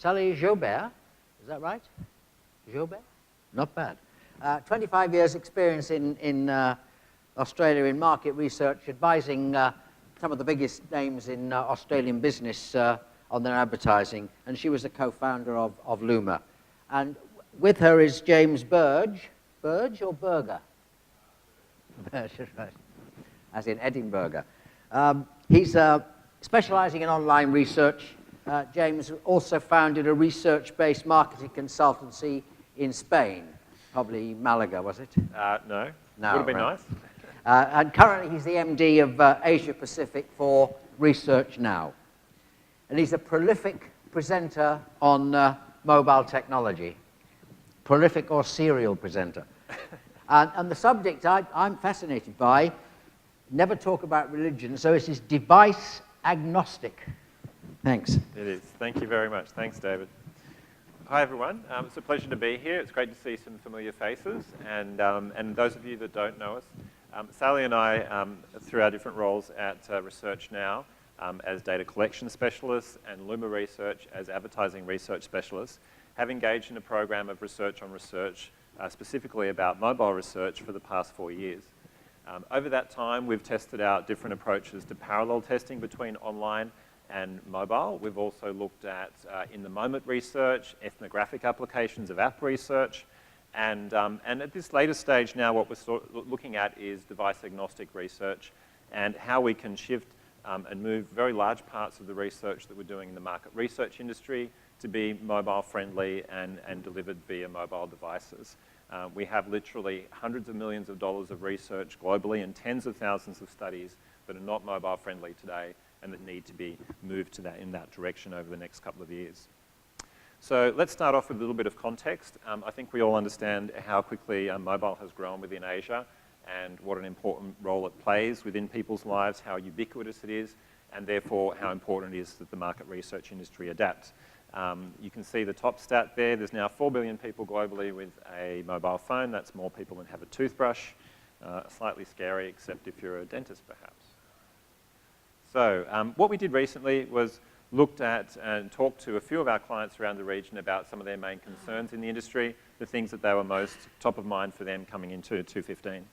Sally Joubert, is that right? Joubert? Not bad. 25 years experience in Australia in market research, advising some of the biggest names in Australian business on their advertising, and she was the co-founder of Luma. And with her is James Burge. Burge or Burger? Burge, right. As in Edinburgh. He's specializing in online research. James also founded a research-based marketing consultancy in Spain. Probably Malaga, was it? No. No, would have been right. nice. And currently he's the MD of Asia Pacific for Research Now. And he's a prolific presenter on mobile technology. Prolific or serial presenter. And the subject I'm fascinated by, never talk about religion, so it is device agnostic. Thanks. It is. Thank you very much. Thanks, David. Hi, everyone. It's a pleasure to be here. It's great to see some familiar faces. And those of you that don't know us, Sally and I, through our different roles at Research Now, as data collection specialists and Luma Research as advertising research specialists, have engaged in a program of research on research, specifically about mobile research for the past 4 years. Over that time, we've tested out different approaches to parallel testing between online and mobile. We've also looked at in-the-moment research, ethnographic applications of app research, and at this later stage now, what we're looking at is device-agnostic research and how we can shift and move very large parts of the research that we're doing in the market research industry to be mobile-friendly and delivered via mobile devices. We have literally hundreds of millions of dollars of research globally and tens of thousands of studies that are not mobile-friendly today and that need to be moved to in that direction over the next couple of years. So let's start off with a little bit of context. I think we all understand how quickly mobile has grown within Asia and what an important role it plays within people's lives, how ubiquitous it is, and therefore how important it is that the market research industry adapts. You can see the top stat there. There's now 4 billion people globally with a mobile phone. That's more people than have a toothbrush. Slightly scary, except if you're a dentist, perhaps. So what we did recently was looked at and talked to a few of our clients around the region about some of their main concerns in the industry, the things that they were most top of mind for them coming into 2015.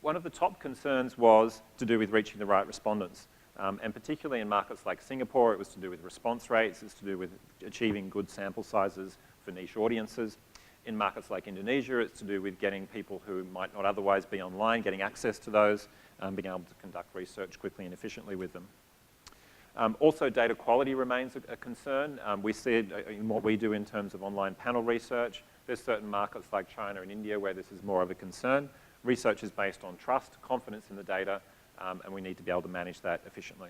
One of the top concerns was to do with reaching the right respondents. And particularly in markets like Singapore, it was to do with response rates, it's to do with achieving good sample sizes for niche audiences. In markets like Indonesia, it's to do with getting people who might not otherwise be online, getting access to those, being able to conduct research quickly and efficiently with them. Also, data quality remains a concern. We see it in what we do in terms of online panel research. There's certain markets like China and India where this is more of a concern. Research is based on trust, confidence in the data, and we need to be able to manage that efficiently.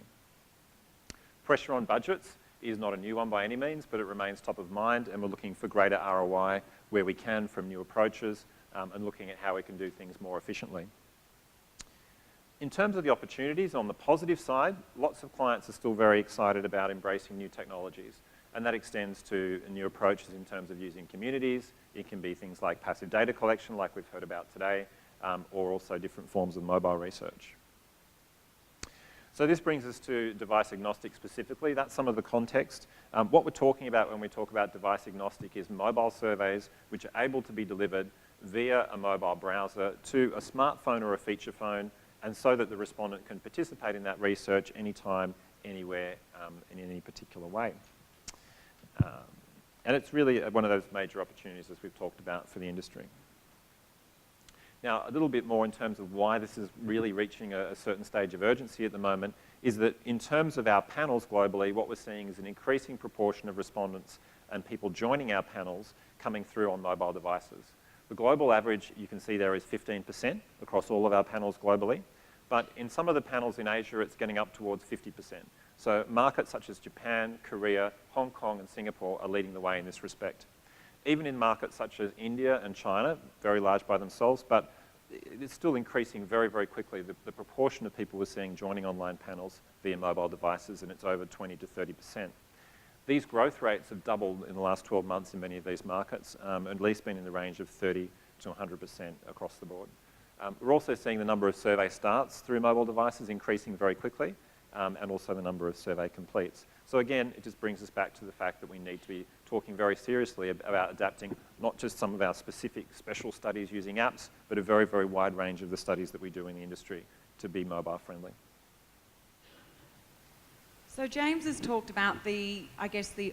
Pressure on budgets is not a new one by any means, but it remains top of mind, and we're looking for greater ROI where we can from new approaches and looking at how we can do things more efficiently. In terms of the opportunities, on the positive side, lots of clients are still very excited about embracing new technologies, and that extends to new approaches in terms of using communities. It can be things like passive data collection, like we've heard about today, or also different forms of mobile research. So this brings us to device agnostic specifically. That's some of the context. What we're talking about when we talk about device agnostic is mobile surveys which are able to be delivered via a mobile browser to a smartphone or a feature phone, and so that the respondent can participate in that research anytime, anywhere, in any particular way. And it's really one of those major opportunities, as we've talked about, for the industry. Now, a little bit more in terms of why this is really reaching a certain stage of urgency at the moment is that in terms of our panels globally, what we're seeing is an increasing proportion of respondents and people joining our panels coming through on mobile devices. The global average, you can see there, is 15% across all of our panels globally. But in some of the panels in Asia, it's getting up towards 50%. So markets such as Japan, Korea, Hong Kong, and Singapore are leading the way in this respect. Even in markets such as India and China, very large by themselves, but it's still increasing very, very quickly. The proportion of people we're seeing joining online panels via mobile devices, and it's over 20 to 30%. These growth rates have doubled in the last 12 months in many of these markets, at least been in the range of 30 to 100% across the board. We're also seeing the number of survey starts through mobile devices increasing very quickly. and also the number of survey completes. So again, it just brings us back to the fact that we need to be talking very seriously about adapting not just some of our specific special studies using apps, but a very, very wide range of the studies that we do in the industry to be mobile friendly. So James has talked about the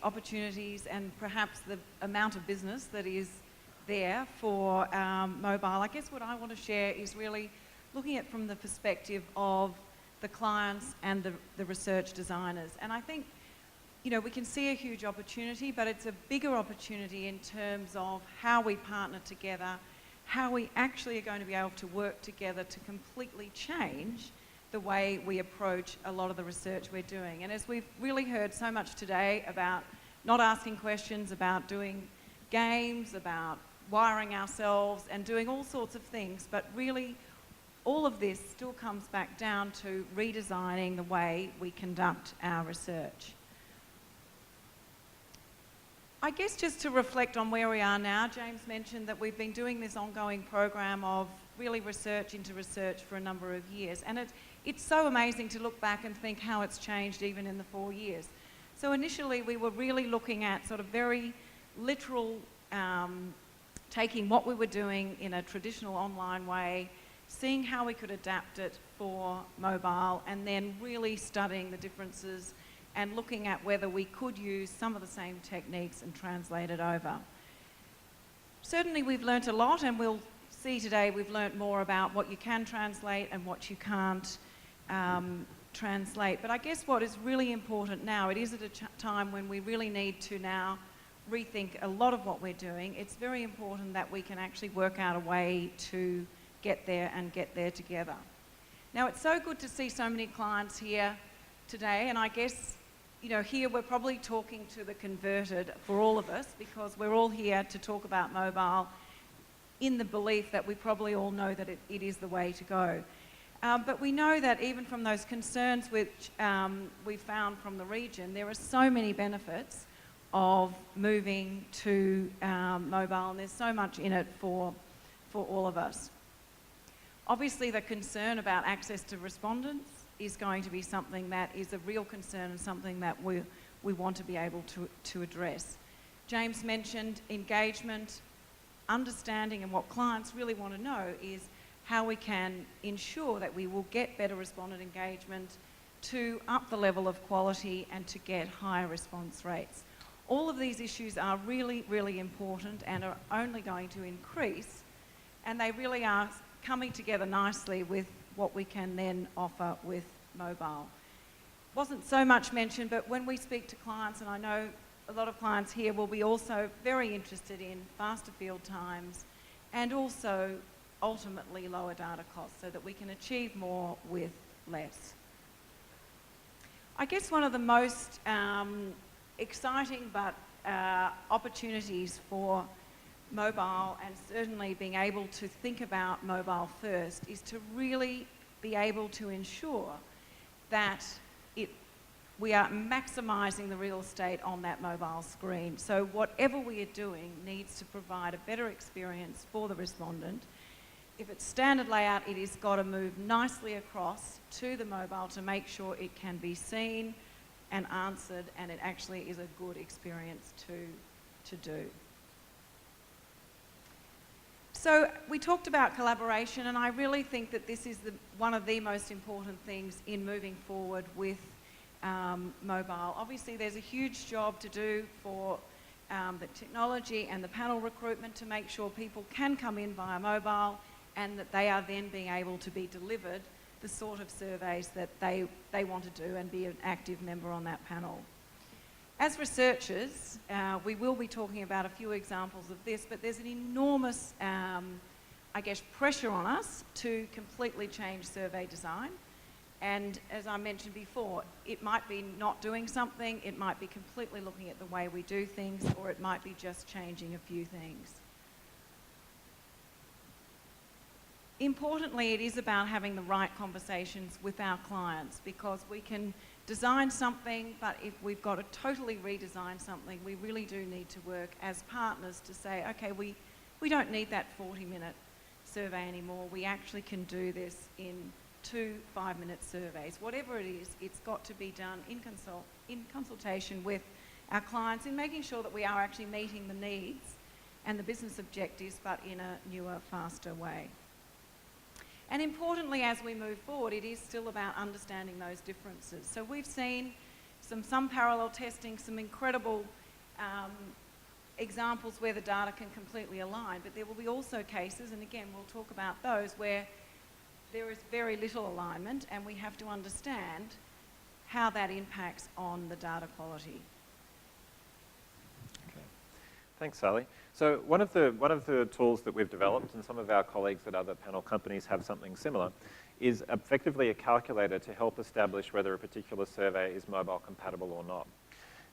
opportunities and perhaps the amount of business that is there for mobile. I guess what I want to share is really looking at from the perspective of the clients and the research designers. And I think, you know, we can see a huge opportunity, but it's a bigger opportunity in terms of how we partner together, how we actually are going to be able to work together to completely change the way we approach a lot of the research we're doing. And as we've really heard so much today about not asking questions, about doing games, about wiring ourselves and doing all sorts of things, but really all of this still comes back down to redesigning the way we conduct our research. I guess just to reflect on where we are now, James mentioned that we've been doing this ongoing program of really research into research for a number of years. And it's so amazing to look back and think how it's changed even in the 4 years. So initially we were really looking at sort of very literal, taking what we were doing in a traditional online way, seeing how we could adapt it for mobile, and then really studying the differences and looking at whether we could use some of the same techniques and translate it over. Certainly we've learnt a lot, and we'll see today we've learnt more about what you can translate and what you can't translate. But I guess what is really important now, it is at a time when we really need to now rethink a lot of what we're doing. It's very important that we can actually work out a way to get there and get there together. Now, it's so good to see so many clients here today, and I guess, you know, here we're probably talking to the converted for all of us, because we're all here to talk about mobile in the belief that we probably all know that it is the way to go. But we know that even from those concerns which we found from the region, there are so many benefits of moving to mobile, and there's so much in it for all of us. Obviously, the concern about access to respondents is going to be something that is a real concern and something that we want to be able to address. James mentioned engagement, understanding, and what clients really want to know is how we can ensure that we will get better respondent engagement to up the level of quality and to get higher response rates. All of these issues are really, really important and are only going to increase, and they really are coming together nicely with what we can then offer with mobile. Wasn't so much mentioned, but when we speak to clients, and I know a lot of clients here will be also very interested in faster field times and also ultimately lower data costs so that we can achieve more with less. I guess one of the most exciting but opportunities for mobile, and certainly being able to think about mobile first, is to really be able to ensure that we are maximising the real estate on that mobile screen. So whatever we are doing needs to provide a better experience for the respondent. If it's standard layout, it has got to move nicely across to the mobile to make sure it can be seen and answered, and it actually is a good experience to do. So we talked about collaboration, and I really think that this is one of the most important things in moving forward with mobile. Obviously, there's a huge job to do for the technology and the panel recruitment to make sure people can come in via mobile and that they are then being able to be delivered the sort of surveys that they want to do and be an active member on that panel. As researchers, we will be talking about a few examples of this, but there's an enormous, I guess, pressure on us to completely change survey design. And as I mentioned before, it might be not doing something, it might be completely looking at the way we do things, or it might be just changing a few things. Importantly, it is about having the right conversations with our clients, because we can design something, but if we've got to totally redesign something, we really do need to work as partners to say, okay, we don't need that 40-minute survey anymore. We actually can do this in 2 5-minute surveys. Whatever it is, it's got to be done in consultation with our clients in making sure that we are actually meeting the needs and the business objectives, but in a newer, faster way. And importantly, as we move forward, it is still about understanding those differences. So we've seen some parallel testing, some incredible examples where the data can completely align, but there will be also cases, and again, we'll talk about those, where there is very little alignment, and we have to understand how that impacts on the data quality. Okay. Thanks, Sally. So one of the tools that we've developed, and some of our colleagues at other panel companies have something similar, is effectively a calculator to help establish whether a particular survey is mobile compatible or not.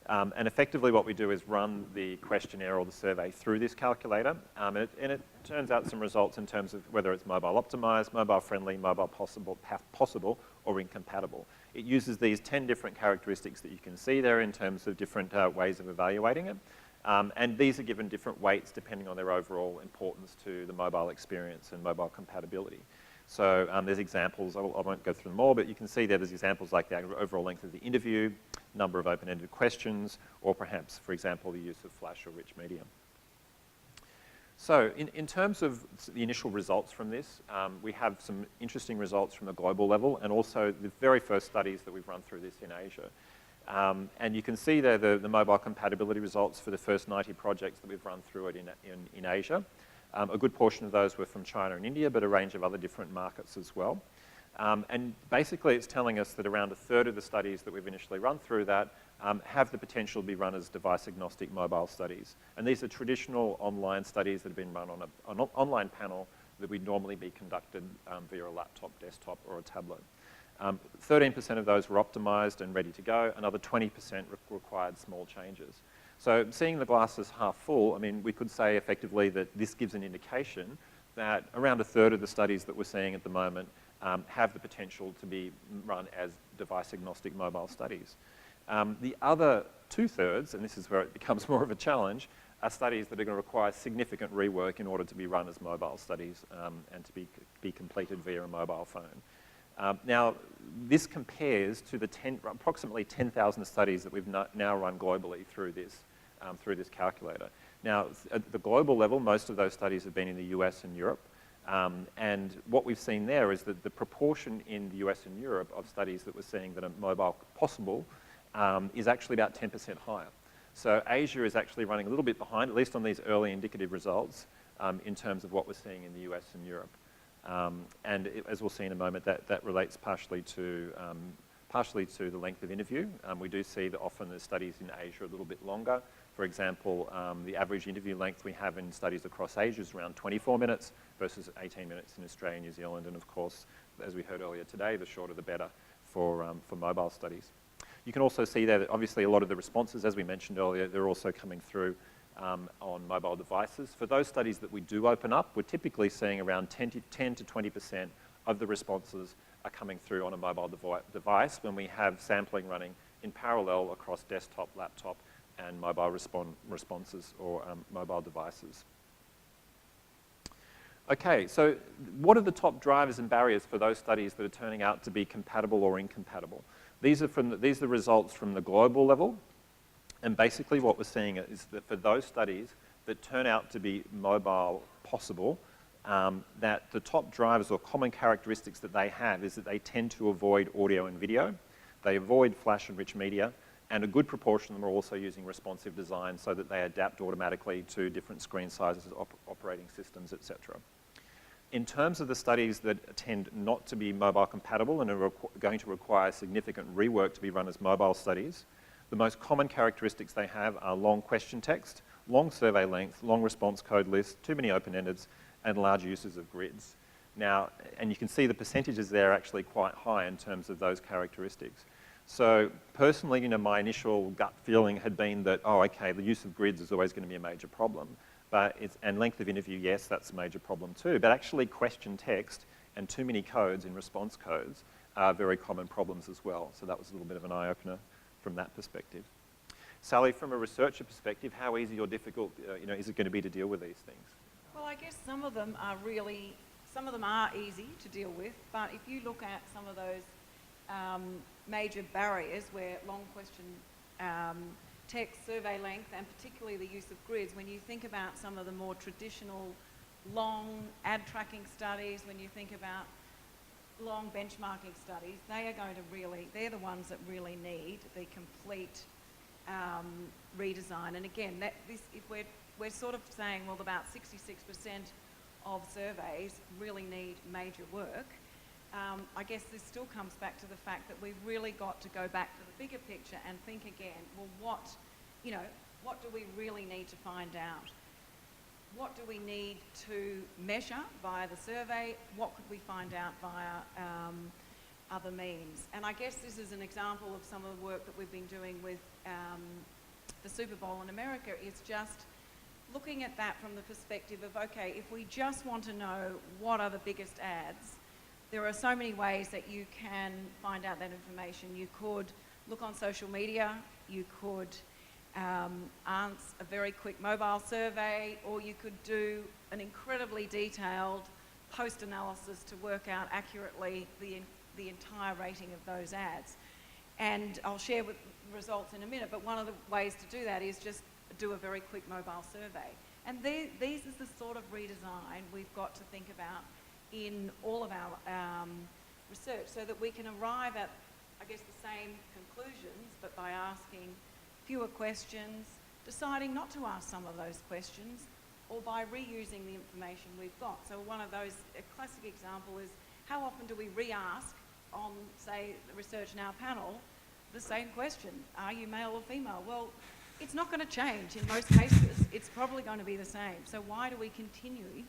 And effectively what we do is run the questionnaire or the survey through this calculator, and it turns out some results in terms of whether it's mobile optimized, mobile friendly, mobile possible, or incompatible. It uses these 10 different characteristics that you can see there in terms of different ways of evaluating it. And these are given different weights depending on their overall importance to the mobile experience and mobile compatibility. So there's examples, I won't go through them all, but you can see there's examples like the overall length of the interview, number of open-ended questions, or perhaps, for example, the use of flash or rich media. So in terms of the initial results from this, we have some interesting results from a global level, and also the very first studies that we've run through this in Asia. And you can see there the mobile compatibility results for the first 90 projects that we've run through it in Asia. A good portion of those were from China and India, but a range of other different markets as well. And basically it's telling us that around a third of the studies that we've initially run through that have the potential to be run as device-agnostic mobile studies. And these are traditional online studies that have been run on an online panel that would normally be conducted via a laptop, desktop, or a tablet. 13% of those were optimized and ready to go. Another 20% required small changes. So seeing the glass as half full, I mean, we could say effectively that this gives an indication that around a third of the studies that we're seeing at the moment have the potential to be run as device-agnostic mobile studies. The other 2/3, and this is where it becomes more of a challenge, are studies that are going to require significant rework in order to be run as mobile studies and to be completed via a mobile phone. Now, this compares to the approximately 10,000 studies that we've now run globally through this calculator. Now, at the global level, most of those studies have been in the US and Europe. And what we've seen there is that the proportion in the US and Europe of studies that we're seeing that are mobile possible is actually about 10% higher. So Asia is actually running a little bit behind, at least on these early indicative results, in terms of what we're seeing in the US and Europe. And as we'll see in a moment, that relates partially to the length of interview. We do see that often the studies in Asia are a little bit longer. For example, the average interview length we have in studies across Asia is around 24 minutes versus 18 minutes in Australia and New Zealand. And of course, as we heard earlier today, the shorter the better for mobile studies. You can also see there that obviously a lot of the responses, as we mentioned earlier, they're also coming through on mobile devices. For those studies that we do open up, we're typically seeing around 10 to 20% of the responses are coming through on a mobile device when we have sampling running in parallel across desktop, laptop, and mobile responses or mobile devices. Okay, so what are the top drivers and barriers for those studies that are turning out to be compatible or incompatible? These are the results from the global level. And basically what we're seeing is that for those studies that turn out to be mobile possible, that the top drivers or common characteristics that they have is that they tend to avoid audio and video, they avoid flash and rich media, and a good proportion of them are also using responsive design so that they adapt automatically to different screen sizes, operating systems, etc. In terms of the studies that tend not to be mobile compatible and are going to require significant rework to be run as mobile studies, the most common characteristics they have are long question text, long survey length, long response code lists, too many open-endeds, and large uses of grids. Now, and you can see the percentages there are actually quite high in terms of those characteristics. So personally, my initial gut feeling had been that, oh, okay, the use of grids is always going to be a major problem. And length of interview, yes, that's a major problem too. But actually question text and too many codes in response codes are very common problems as well. So that was a little bit of an eye-opener from that perspective. Sally, from a researcher perspective, how easy or difficult is it going to be to deal with these things? Well, I guess some of them are really some of them are easy to deal with, but if you look at some of those major barriers where long question text, survey length, and particularly the use of grids, when you think about some of the more traditional long ad tracking studies, when you think about long benchmarking studies, they are going to really, they're the ones that really need the complete redesign. And again, if we're sort of saying, well, about 66% of surveys really need major work, I guess this still comes back to the fact that we've really got to go back to the bigger picture and think again, well, what do we really need to find out? What do we need to measure via the survey? What could we find out via other means? And I guess this is an example of some of the work that we've been doing with the Super Bowl in America, is just looking at that from the perspective of, okay, if we just want to know what are the biggest ads, there are so many ways that you can find out that information. You could look on social media, you could answer a very quick mobile survey, or you could do an incredibly detailed post-analysis to work out accurately the entire rating of those ads. And I'll share with results in a minute, but one of the ways to do that is just do a very quick mobile survey. And these is the sort of redesign we've got to think about in all of our research, so that we can arrive at, I guess, the same conclusions, but by asking fewer questions, deciding not to ask some of those questions, or by reusing the information we've got. So one of those, a classic example is, how often do we re-ask on, say, the Research Now panel, the same question, are you male or female? Well, it's not going to change in most cases. It's probably going to be the same. So why do we continue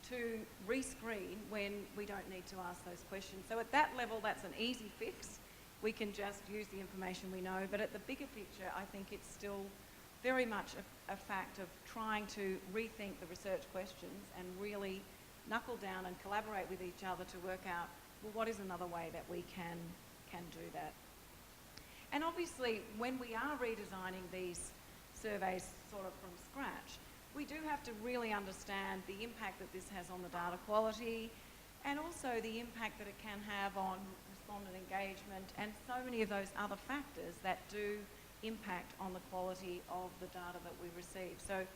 to rescreen when we don't need to ask those questions? So at that level, that's an easy fix. We can just use the information we know. But at the bigger picture, I think it's still very much a fact of trying to rethink the research questions and really knuckle down and collaborate with each other to work out, well, what is another way that we can do that? And obviously, when we are redesigning these surveys sort of from scratch, we do have to really understand the impact that this has on the data quality, and also the impact that it can have on respondent engagement, and so many of those other factors that do impact on the quality of the data that we receive. So,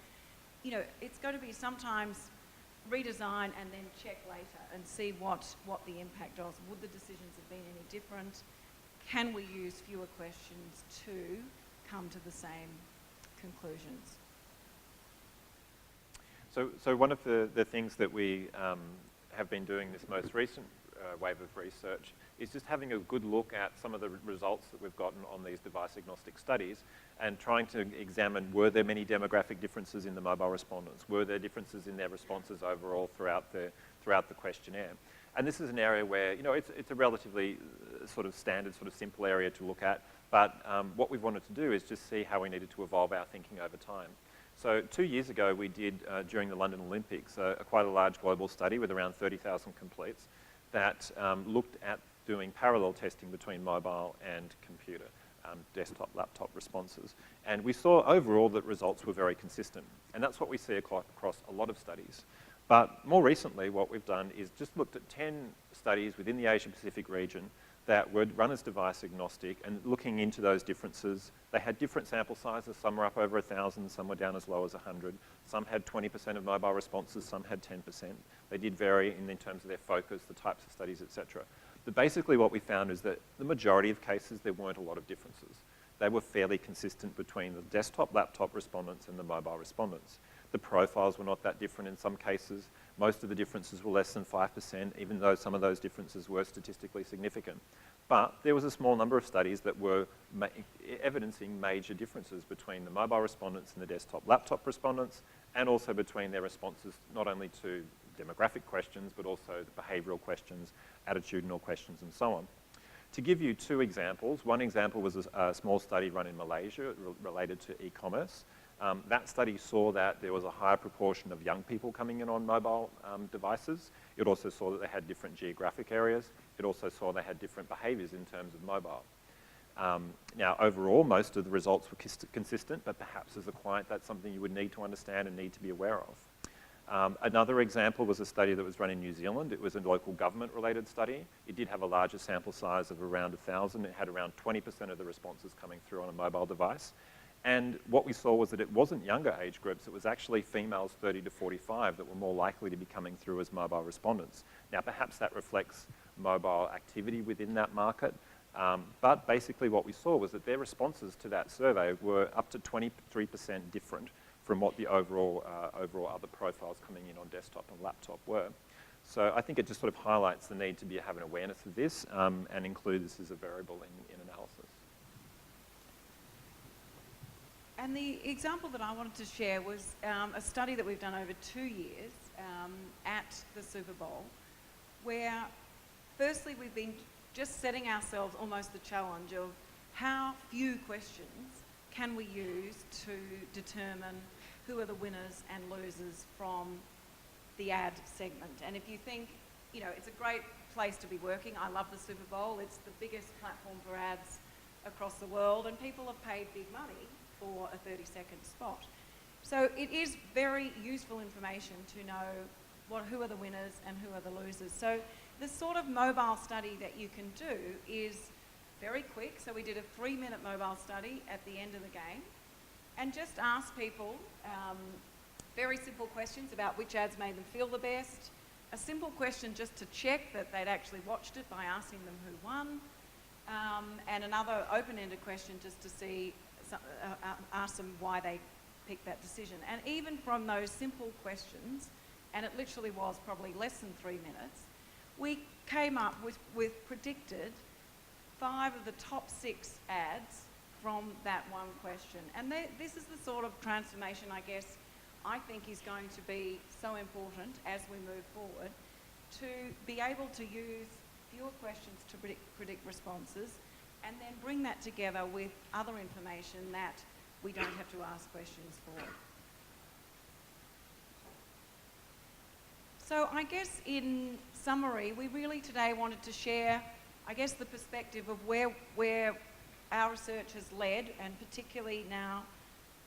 you know, it's going to be sometimes redesign and then check later and see what the impact was. Would the decisions have been any different? Can we use fewer questions to come to the same conclusions? So one of the things that we have been doing this most recent wave of research is just having a good look at some of the results that we've gotten on these device agnostic studies and trying to examine, were there many demographic differences in the mobile respondents? Were there differences in their responses overall throughout the questionnaire? And this is an area where, you know, it's a relatively sort of standard, sort of simple area to look at, but what we've wanted to do is just see how we needed to evolve our thinking over time. So 2 years ago, we did, during the London Olympics, quite a large global study with around 30,000 completes that looked at doing parallel testing between mobile and computer, desktop, laptop responses. And we saw overall that results were very consistent. And that's what we see across a lot of studies. But more recently, what we've done is just looked at 10 studies within the Asia-Pacific region that were run as device agnostic, and looking into those differences. They had different sample sizes. Some were up over 1,000, some were down as low as 100. Some had 20% of mobile responses, some had 10%. They did vary in terms of their focus, the types of studies, etc. But basically what we found is that the majority of cases, there weren't a lot of differences. They were fairly consistent between the desktop, laptop respondents and the mobile respondents. The profiles were not that different in some cases. Most of the differences were less than 5%, even though some of those differences were statistically significant. But there was a small number of studies that were evidencing major differences between the mobile respondents and the desktop, laptop respondents, and also between their responses not only to demographic questions, but also the behavioural questions, attitudinal questions, and so on. To give you two examples, one example was a small study run in Malaysia related to e-commerce. That study saw that there was a higher proportion of young people coming in on mobile devices. It also saw that they had different geographic areas. It also saw they had different behaviours in terms of mobile. Now, overall, most of the results were consistent, but perhaps as a client, that's something you would need to understand and need to be aware of. Another example was a study that was run in New Zealand. It was a local government-related study. It did have a larger sample size of around 1,000. It had around 20% of the responses coming through on a mobile device. And what we saw was that it wasn't younger age groups. It was actually females 30 to 45 that were more likely to be coming through as mobile respondents. Now, perhaps that reflects mobile activity within that market. But basically what we saw was that their responses to that survey were up to 23% different from what the overall other profiles coming in on desktop and laptop were. So I think it just sort of highlights the need to have an awareness of this and include this as a variable in analysis. And the example that I wanted to share was a study that we've done over 2 years at the Super Bowl, where firstly we've been just setting ourselves almost the challenge of how few questions can we use to determine who are the winners and losers from the ad segment. And if you think, you know, it's a great place to be working. I love the Super Bowl. It's the biggest platform for ads across the world, and people have paid big money for a 30-second spot. So it is very useful information to know who are the winners and who are the losers. So the sort of mobile study that you can do is very quick. So we did a 3-minute mobile study at the end of the game and just asked people very simple questions about which ads made them feel the best, a simple question just to check that they'd actually watched it by asking them who won, and another open-ended question just to see, ask them why they picked that decision. And even from those simple questions, and it literally was probably less than 3 minutes, we came up with predicted 5 of the top 6 ads from that one question. And this is the sort of transformation, I guess, I think is going to be so important as we move forward, to be able to use fewer questions to predict responses and then bring that together with other information that we don't have to ask questions for. So I guess in summary, we really today wanted to share, I guess, the perspective of where our research has led, and particularly now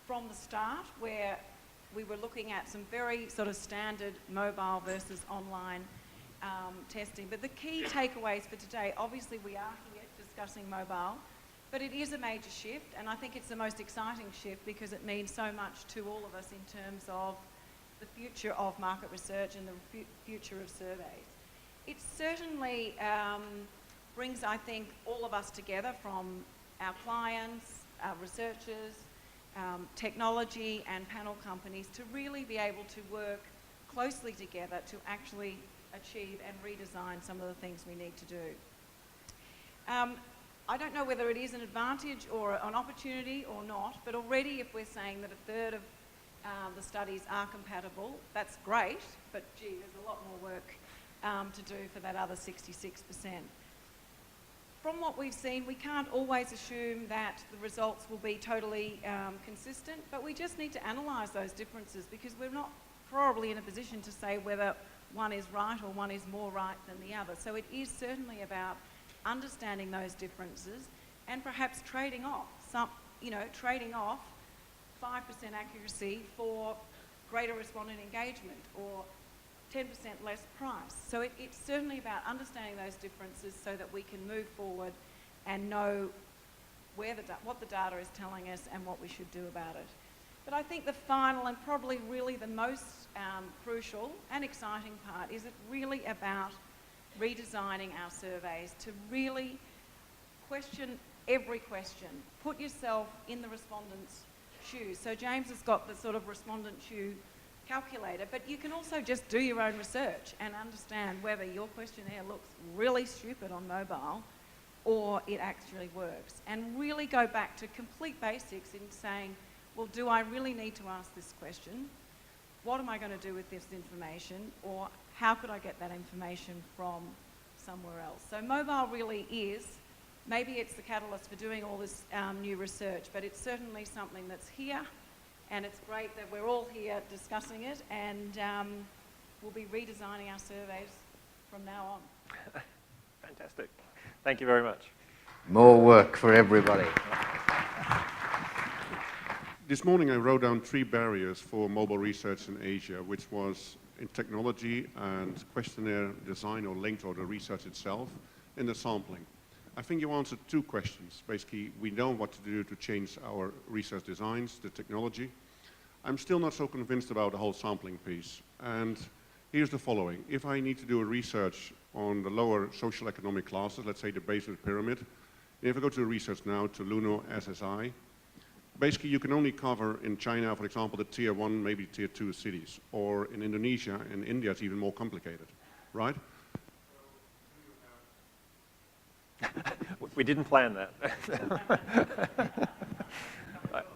from the start, where we were looking at some very sort of standard mobile versus online testing. But the key takeaways for today, obviously we are here discussing mobile, but it is a major shift, and I think it's the most exciting shift because it means so much to all of us in terms of the future of market research and the future of surveys. It certainly brings, I think, all of us together, from our clients, our researchers, technology and panel companies, to really be able to work closely together to actually achieve and redesign some of the things we need to do. I don't know whether it is an advantage or an opportunity or not, but already if we're saying that 1/3 of the studies are compatible, that's great, but gee, there's a lot more work to do for that other 66%. From what we've seen, we can't always assume that the results will be totally consistent, but we just need to analyse those differences because we're not probably in a position to say whether one is right or one is more right than the other. So it is certainly about understanding those differences and perhaps trading off 5% accuracy for greater respondent engagement or 10% less price. So it's certainly about understanding those differences so that we can move forward and know what the data is telling us and what we should do about it. But I think the final and probably really the most crucial and exciting part is it really about redesigning our surveys to really question every question. Put yourself in the respondent's shoes. So James has got the sort of respondent shoe calculator, but you can also just do your own research and understand whether your questionnaire looks really stupid on mobile or it actually works. And really go back to complete basics in saying, well, do I really need to ask this question? What am I going to do with this information? Or how could I get that information from somewhere else? So mobile really is, maybe it's the catalyst for doing all this new research, but it's certainly something that's here, and it's great that we're all here discussing it, and we'll be redesigning our surveys from now on. Fantastic. Thank you very much. More work for everybody. This morning I wrote down 3 barriers for mobile research in Asia, which was in technology and questionnaire design or linked or the research itself, and the sampling. I think you answered 2 questions. Basically, we know what to do to change our research designs, the technology. I'm still not so convinced about the whole sampling piece. And here's the following. If I need to do a research on the lower social economic classes, let's say the base of the pyramid, if I go to research now to Luna, SSI, basically you can only cover in China, for example, the tier 1, maybe tier 2 cities, or in Indonesia and India it's even more complicated, right? We didn't plan that.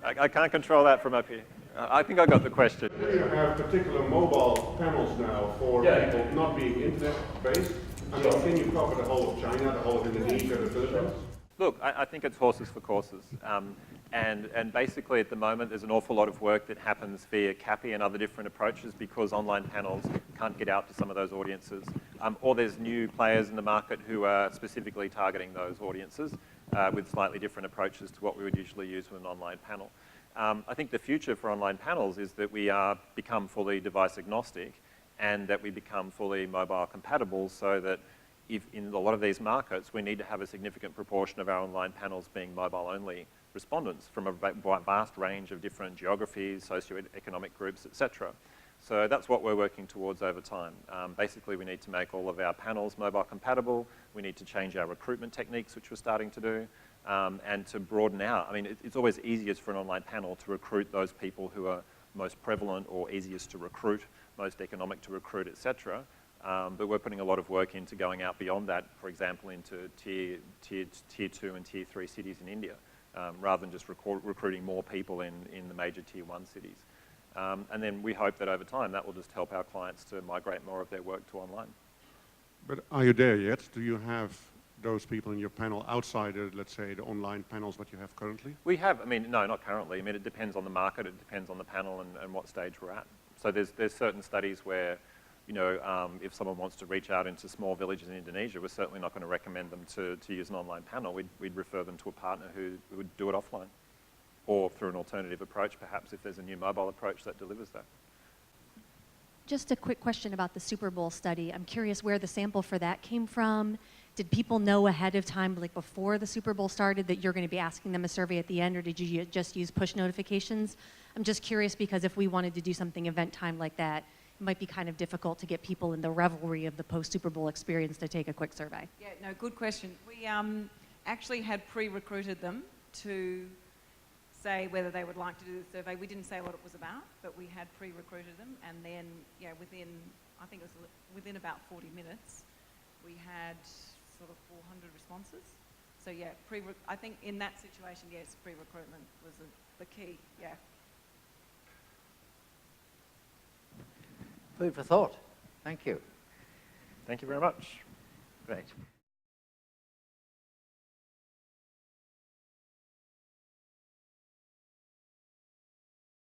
I can't control that from up here. I think I got the question. Do you have particular mobile panels now for people not being internet-based? I mean, can you cover the whole of China, the whole of Indonesia, the Philippines? Look, I think it's horses for courses. And basically at the moment there's an awful lot of work that happens via CAPI and other different approaches because online panels can't get out to some of those audiences. Or there's new players in the market who are specifically targeting those audiences with slightly different approaches to what we would usually use with an online panel. I think the future for online panels is that we become fully device agnostic and that we become fully mobile compatible so that if in a lot of these markets we need to have a significant proportion of our online panels being mobile only respondents from a vast range of different geographies, socioeconomic groups, etc. So that's what we're working towards over time. Basically we need to make all of our panels mobile compatible, we need to change our recruitment techniques, which we're starting to do, and to broaden out. I mean, it's always easiest for an online panel to recruit those people who are most prevalent or easiest to recruit, most economic to recruit, etc. But we're putting a lot of work into going out beyond that, for example, into tier 2 and tier 3 cities in India, rather than just recruiting more people in the major tier 1 cities. And then we hope that over time that will just help our clients to migrate more of their work to online. But are you there yet? Do you have those people in your panel outside of, let's say, the online panels that you have currently? We have, I mean, no, not currently. I mean, it depends on the market, it depends on the panel and what stage we're at. So there's certain studies where, you know, if someone wants to reach out into small villages in Indonesia, we're certainly not going to recommend them to use an online panel. We'd refer them to a partner who would do it offline or through an alternative approach, perhaps if there's a new mobile approach that delivers that. Just a quick question about the Super Bowl study. I'm curious where the sample for that came from. Did people know ahead of time, like before the Super Bowl started, that you're going to be asking them a survey at the end, or did you just use push notifications? I'm just curious because if we wanted to do something event time like that, it might be kind of difficult to get people in the revelry of the post-Super Bowl experience to take a quick survey. Yeah, no, good question. We actually had pre-recruited them to say whether they would like to do the survey. We didn't say what it was about, but we had pre-recruited them, and then, yeah, I think it was within about 40 minutes, we had sort of 400 responses. So yeah, I think in that situation, yes, pre-recruitment was the key, yeah. Food for thought. Thank you. Thank you very much. Great.